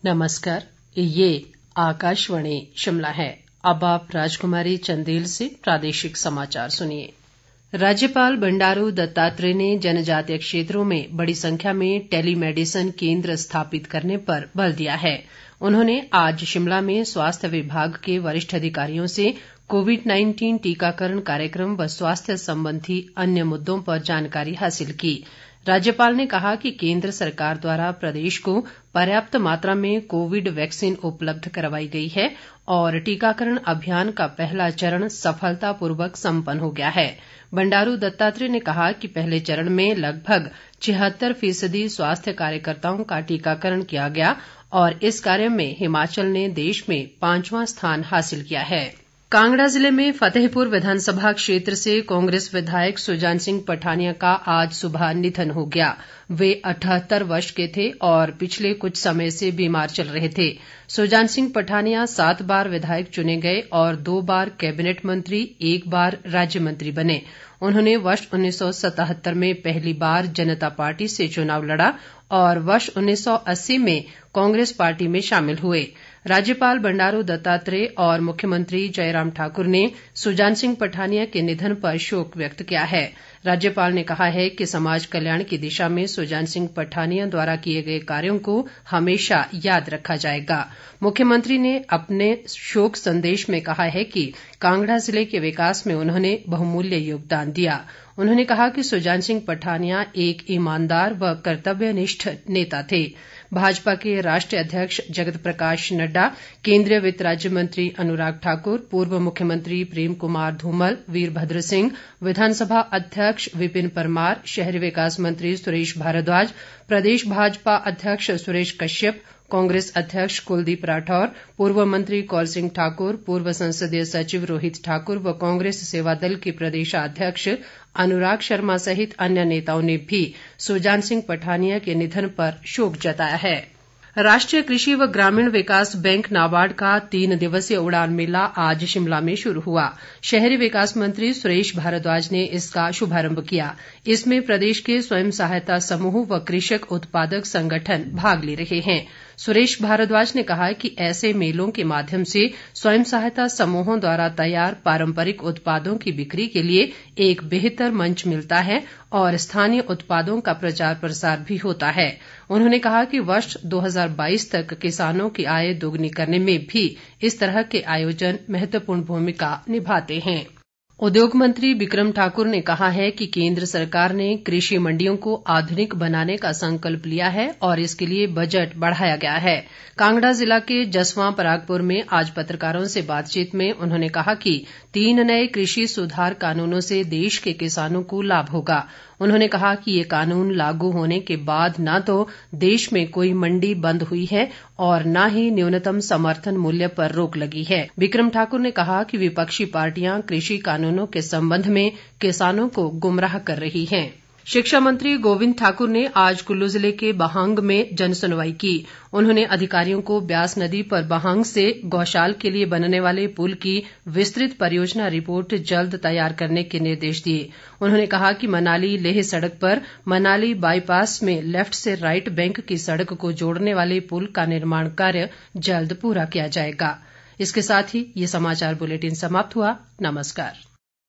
नमस्कार, ये आकाशवाणी शिमला है। अब आप राजकुमारी चंदेल से प्रादेशिक समाचार सुनिए। राज्यपाल बंडारू दत्तात्रेय ने जनजातीय क्षेत्रों में बड़ी संख्या में टेलीमेडिसिन केंद्र स्थापित करने पर बल दिया है। उन्होंने आज शिमला में स्वास्थ्य विभाग के वरिष्ठ अधिकारियों से कोविड-19 टीकाकरण कार्यक्रम व स्वास्थ्य संबंधी अन्य मुद्दों पर जानकारी हासिल की। राज्यपाल ने कहा कि केंद्र सरकार द्वारा प्रदेश को पर्याप्त मात्रा में कोविड वैक्सीन उपलब्ध करवाई गई है और टीकाकरण अभियान का पहला चरण सफलतापूर्वक संपन्न हो गया है। बंडारू दत्तात्रेय ने कहा कि पहले चरण में लगभग 76% स्वास्थ्य कार्यकर्ताओं का टीकाकरण किया गया और इस कार्य में हिमाचल ने देश में 5वां स्थान हासिल किया है। कांगड़ा जिले में फतेहपुर विधानसभा क्षेत्र से कांग्रेस विधायक सुजान सिंह पठानिया का आज सुबह निधन हो गया। वे 78 वर्ष के थे और पिछले कुछ समय से बीमार चल रहे थे। सुजान सिंह पठानिया 7 बार विधायक चुने गए और 2 बार कैबिनेट मंत्री, 1 बार राज्य मंत्री बने। उन्होंने वर्ष 1977 में पहली बार जनता पार्टी से चुनाव लड़ा और वर्ष 1980 में कांग्रेस पार्टी में शामिल हुए। राज्यपाल बंडारू दत्तात्रेय और मुख्यमंत्री जयराम ठाकुर ने सुजान सिंह पठानिया के निधन पर शोक व्यक्त किया है। राज्यपाल ने कहा है कि समाज कल्याण की दिशा में सुजान सिंह पठानिया द्वारा किए गए कार्यों को हमेशा याद रखा जाएगा। मुख्यमंत्री ने अपने शोक संदेश में कहा है कि कांगड़ा जिले के विकास में उन्होंने बहुमूल्य योगदान दिया। उन्होंने कहा कि सुजान सिंह पठानिया एक ईमानदार व कर्तव्यनिष्ठ नेता थे। भाजपा के राष्ट्रीय अध्यक्ष जगत प्रकाश नड्डा, केंद्रीय वित्त राज्य मंत्री अनुराग ठाकुर, पूर्व मुख्यमंत्री प्रेम कुमार धूमल, वीरभद्र सिंह, विधानसभा अध्यक्ष विपिन परमार, शहरी विकास मंत्री सुरेश भारद्वाज, प्रदेश भाजपा अध्यक्ष सुरेश कश्यप, कांग्रेस अध्यक्ष कुलदीप राठौर, पूर्व मंत्री कौल सिंह ठाकुर, पूर्व संसदीय सचिव रोहित ठाकुर व कांग्रेस सेवादल के प्रदेशाध्यक्ष अनुराग शर्मा सहित अन्य नेताओं ने भी सुजान सिंह पठानिया के निधन पर शोक जताया है। राष्ट्रीय कृषि व ग्रामीण विकास बैंक नाबार्ड का 3 दिवसीय उड़ान मेला आज शिमला में शुरू हुआ। शहरी विकास मंत्री सुरेश भारद्वाज ने इसका शुभारंभ किया। इसमें प्रदेश के स्वयं सहायता समूह व कृषक उत्पादक संगठन भाग ले रहे हैं। सुरेश भारद्वाज ने कहा कि ऐसे मेलों के माध्यम से स्वयं सहायता समूहों द्वारा तैयार पारंपरिक उत्पादों की बिक्री के लिए एक बेहतर मंच मिलता है और स्थानीय उत्पादों का प्रचार प्रसार भी होता है। उन्होंने कहा कि वर्ष 2022 तक किसानों की आय दोगुनी करने में भी इस तरह के आयोजन महत्वपूर्ण भूमिका निभाते हैं। उद्योग मंत्री बिक्रम ठाकुर ने कहा है कि केंद्र सरकार ने कृषि मंडियों को आधुनिक बनाने का संकल्प लिया है और इसके लिए बजट बढ़ाया गया है। कांगड़ा जिला के जसवां परागपुर में आज पत्रकारों से बातचीत में उन्होंने कहा कि 3 नए कृषि सुधार कानूनों से देश के किसानों को लाभ होगा। उन्होंने कहा कि ये कानून लागू होने के बाद न तो देश में कोई मंडी बंद हुई है और न ही न्यूनतम समर्थन मूल्य पर रोक लगी है। बिक्रम ठाकुर ने कहा कि विपक्षी पार्टियां कृषि कानूनों के संबंध में किसानों को गुमराह कर रही हैं। शिक्षा मंत्री गोविंद ठाकुर ने आज कुल्लू जिले के बहांग में जनसुनवाई की। उन्होंने अधिकारियों को ब्यास नदी पर बहांग से गौशाल के लिए बनने वाले पुल की विस्तृत परियोजना रिपोर्ट जल्द तैयार करने के निर्देश दिए। उन्होंने कहा कि मनाली लेह सड़क पर मनाली बाईपास में लेफ्ट से राइट बैंक की सड़क को जोड़ने वाले पुल का निर्माण कार्य जल्द पूरा किया जाएगा। इसके साथ ही ये समाचार बुलेटिन समाप्त हुआ। नमस्कार।